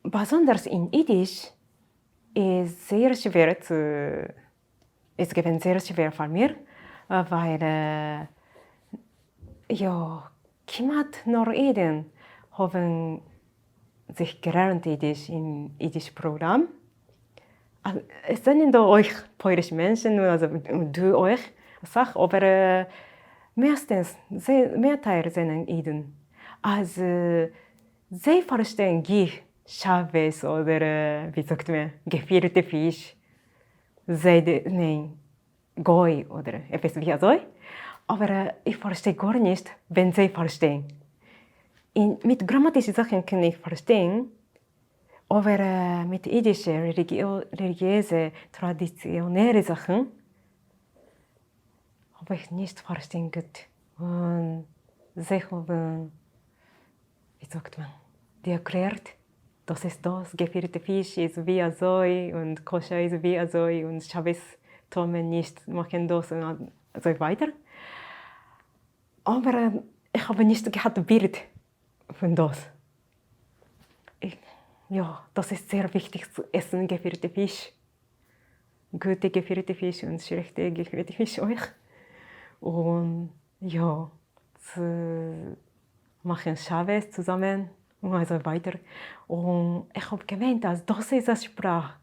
besonders in Jiddisch ist sehr schwer zu, ist gewesen sehr schwer für mich, weil ja, knapp nur Eden haben sich gelernt Jiddisch im Jiddisch-Programm. Es sind euch polnische Menschen, also du euch, sag, aber meistens, Mehrteil sind Eden. Also, sie verstehen Chavez oder, wie sagt man, gefüllte Fisch, nein, Goi oder etwas wie so. Aber ich verstehe gar nicht, wenn sie verstehen. Mit grammatischen Sachen kann ich verstehen, aber mit jiddischen, religiösen, traditionellen Sachen habe ich nicht verstehen gut. Und sie haben, wie sagt man, die erklärt, das ist das, gefüllte Fisch ist wie so und Koscher ist wie so und Shabbos Tomen nicht machen das und so weiter. Aber ich habe nicht gehabt Bild von das. Ja, das ist sehr wichtig zu essen, gefüllte Fisch. Gute gefüllte Fisch und schlechte gefüllte Fisch euch. Und ja, zu machen Shabbos zusammen und so weiter. Und ich habe gemeint, dass das ist eine Sprache,